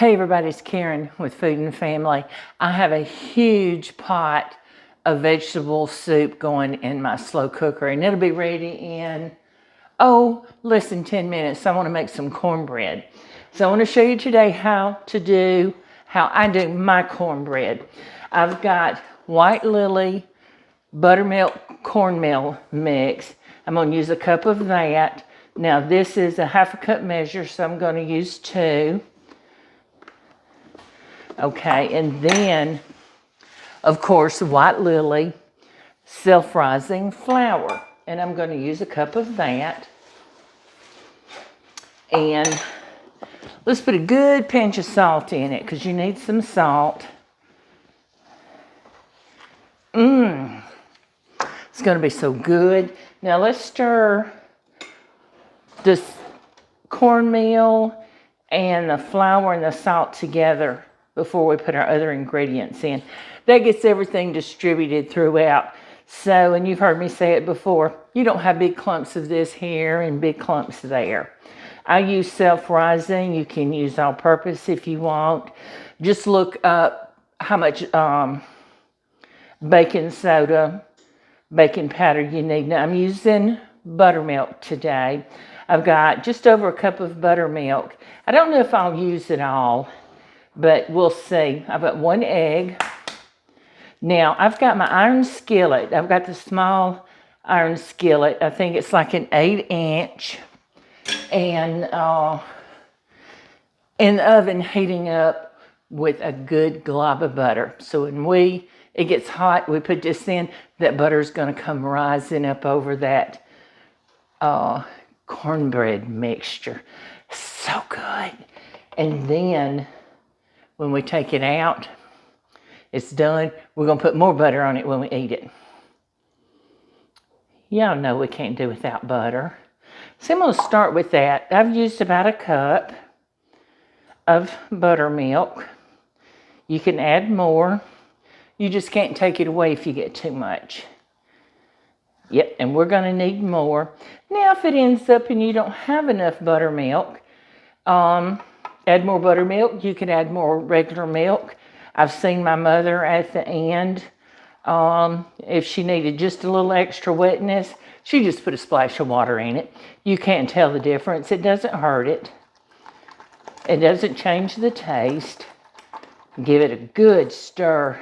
Hey everybody, it's Karen with Food and Family. I have a huge pot of vegetable soup going in my slow cooker, and it'll be ready in, less than 10 minutes. I want to make some cornbread. So I want to show you today how I do my cornbread. I've got white lily buttermilk cornmeal mix. I'm going to use a cup of that. Now this is a half a cup measure, so I'm going to use 2. Okay, and then, of course, white lily self-rising flour. And I'm going to use a cup of that. And let's put a good pinch of salt in it, because you need some salt. It's going to be so good. Now let's stir this cornmeal and the flour and the salt together before we put our other ingredients in. That gets everything distributed throughout. So, and you've heard me say it before, you don't have big clumps of this here and big clumps there. I use self-rising. You can use all-purpose if you want. Just look up how much baking soda, baking powder you need. Now, I'm using buttermilk today. I've got just over a cup of buttermilk. I don't know if I'll use it all, but we'll see. I've got 1 egg. Now, I've got my iron skillet. I've got the small iron skillet. I think it's like an 8-inch. And in the oven heating up with a good glob of butter. So when it gets hot, we put this in, that butter is going to come rising up over that cornbread mixture. So good. And then when we take it out, it's done. We're going to put more butter on it when we eat it. Y'all know we can't do without butter. So I'm going to start with that. I've used about a cup of buttermilk. You can add more. You just can't take it away if you get too much. Yep, and we're going to need more. Now, if it ends up and you don't have enough buttermilk, add more buttermilk. You can add more regular milk. I've seen my mother at the end, if she needed just a little extra wetness, she just put a splash of water in it. You can't tell the difference. It doesn't hurt it. It doesn't change the taste. Give it a good stir.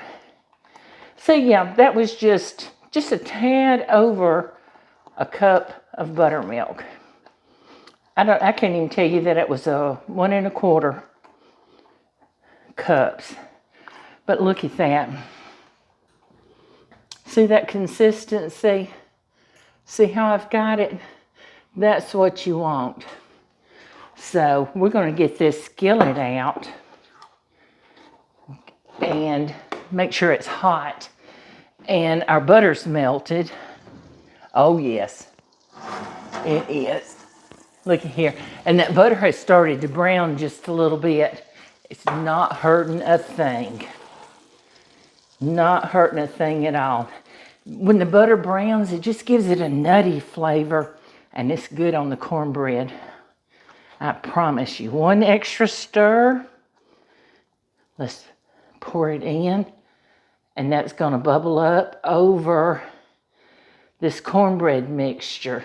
So yeah, that was just a tad over a cup of buttermilk. I can't even tell you that it was 1 1/4 cups. But look at that. See that consistency? See how I've got it? That's what you want. So we're going to get this skillet out and make sure it's hot. And our butter's melted. Oh yes, it is. Look at here. And that butter has started to brown just a little bit. It's not hurting a thing. Not hurting a thing at all. When the butter browns, it just gives it a nutty flavor, and it's good on the cornbread. I promise you. 1 extra stir. Let's pour it in, and that's going to bubble up over this cornbread mixture.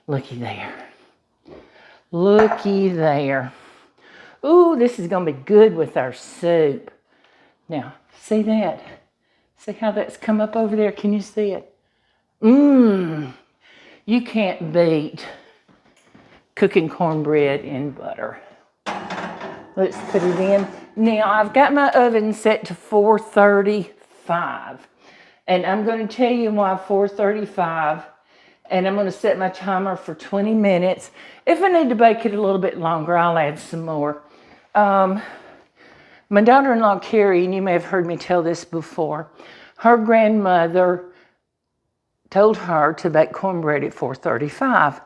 Looky there. Looky there. Ooh, this is going to be good with our soup. Now, see that? See how that's come up over there? Can you see it? You can't beat cooking cornbread in butter. Let's put it in. Now, I've got my oven set to 435. And I'm going to tell you why 435. And I'm going to set my timer for 20 minutes. If I need to bake it a little bit longer, I'll add some more. My daughter-in-law, Carrie, and you may have heard me tell this before, her grandmother told her to bake cornbread at 435.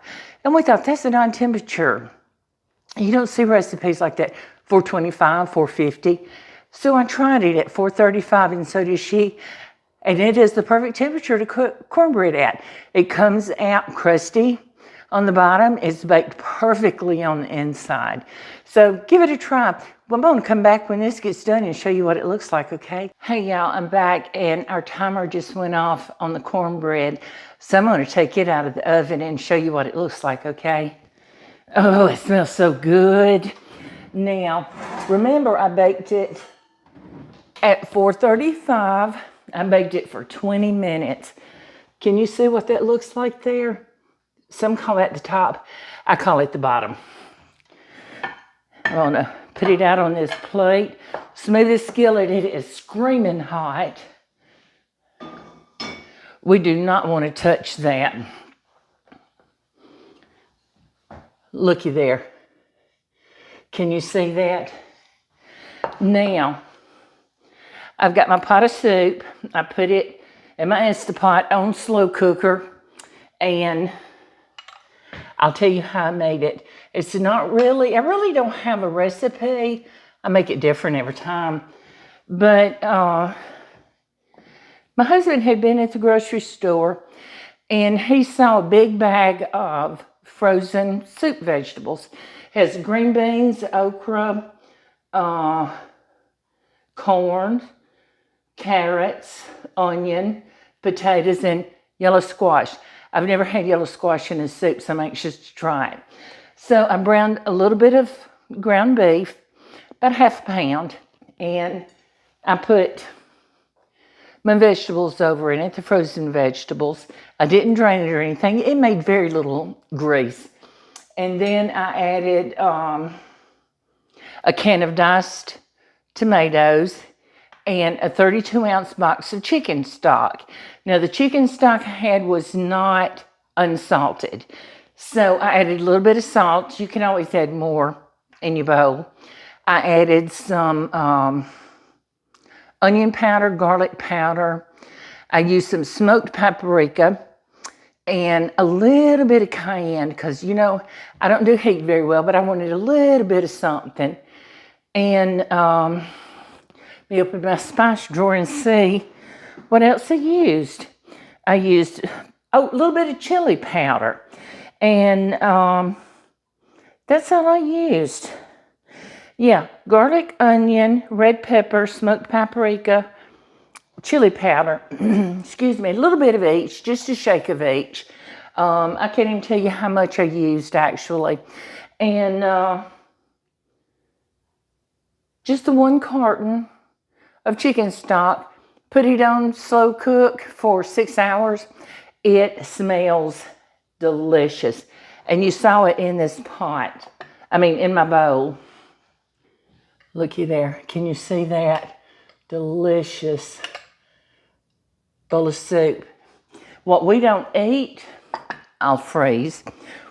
And we thought, that's a non-temperature. You don't see recipes like that, 425, 450. So I tried it at 435, and so did she. And it is the perfect temperature to cook cornbread at. It comes out crusty, on the bottom. It's baked perfectly on the inside. So give it a try. I'm going to come back when this gets done and show you what it looks like, okay? Hey, y'all, I'm back, and our timer just went off on the cornbread. So I'm going to take it out of the oven and show you what it looks like, okay? Oh, it smells so good. Now, remember I baked it at 435. I baked it for 20 minutes. Can you see what that looks like there? Some call that the top. I call it the bottom. I'm going to put it out on this plate. Smooth skillet. It is screaming hot. We do not want to touch that. Looky there. Can you see that? Now, I've got my pot of soup. I put it in my Instapot on slow cooker, and I'll tell you how I made it. It's not really, I really don't have a recipe. I make it different every time. But my husband had been at the grocery store, and he saw a big bag of frozen soup vegetables. It has green beans, okra, corn, carrots, onion, potatoes, and yellow squash. I've never had yellow squash in a soup, so I'm anxious to try it. So I browned a little bit of ground beef, about half a pound, and I put my vegetables over in it, the frozen vegetables. I didn't drain it or anything. It made very little grease. And then I added a can of diced tomatoes and a 32-ounce box of chicken stock. Now, the chicken stock I had was not unsalted. So I added a little bit of salt. You can always add more in your bowl. I added some onion powder, garlic powder. I used some smoked paprika and a little bit of cayenne because, you know, I don't do heat very well, but I wanted a little bit of something. And let me open my spice drawer and see what else I used. I used a little bit of chili powder, and that's all I used. Yeah, garlic, onion, red pepper, smoked paprika, chili powder, excuse me, a little bit of each, just a shake of each. I can't even tell you how much I used actually. And just the 1 carton of chicken stock, put it on slow cook for 6 hours. It smells delicious. And you saw it in this pot, in my bowl. Looky there. Can you see that? Delicious bowl of soup. What we don't eat, I'll freeze.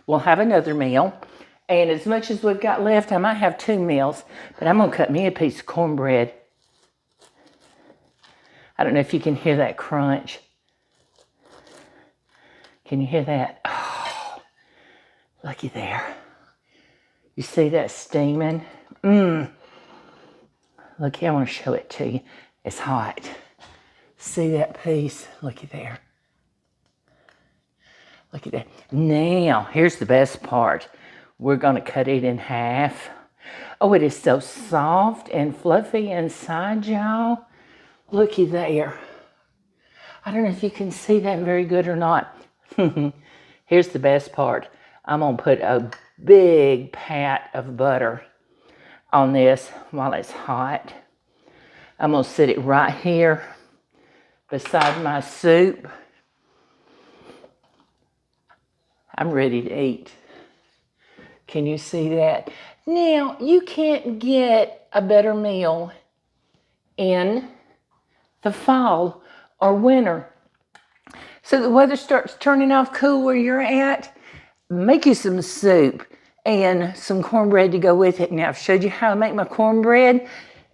We'll have another meal. And as much as we've got left, I might have 2 meals. But I'm going to cut me a piece of cornbread. I don't know if you can hear that crunch. Can you hear that? Oh, looky there. You see that steaming? Look, I want to show it to you. It's hot. See that piece? Looky there. Look at that. Now, here's the best part. We're going to cut it in half. Oh, it is so soft and fluffy inside, y'all. Looky there. I don't know if you can see that very good or not. Here's the best part. I'm going to put a big pat of butter on this while it's hot. I'm going to sit it right here beside my soup. I'm ready to eat. Can you see that? Now, you can't get a better meal in the fall or winter. So the weather starts turning off cool where you're at. Make you some soup and some cornbread to go with it. Now, I've showed you how to make my cornbread,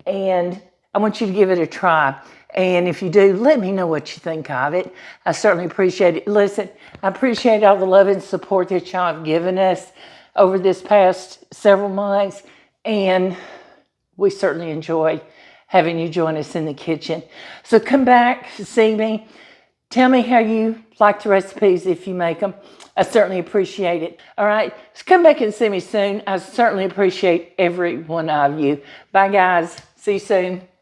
and I want you to give it a try. And if you do, let me know what you think of it. I certainly appreciate it. Listen, I appreciate all the love and support that y'all have given us over this past several months, and we certainly enjoy having you join us in the kitchen. So come back, see me. Tell me how you like the recipes if you make them. I certainly appreciate it. All right, so come back and see me soon. I certainly appreciate every one of you. Bye, guys. See you soon.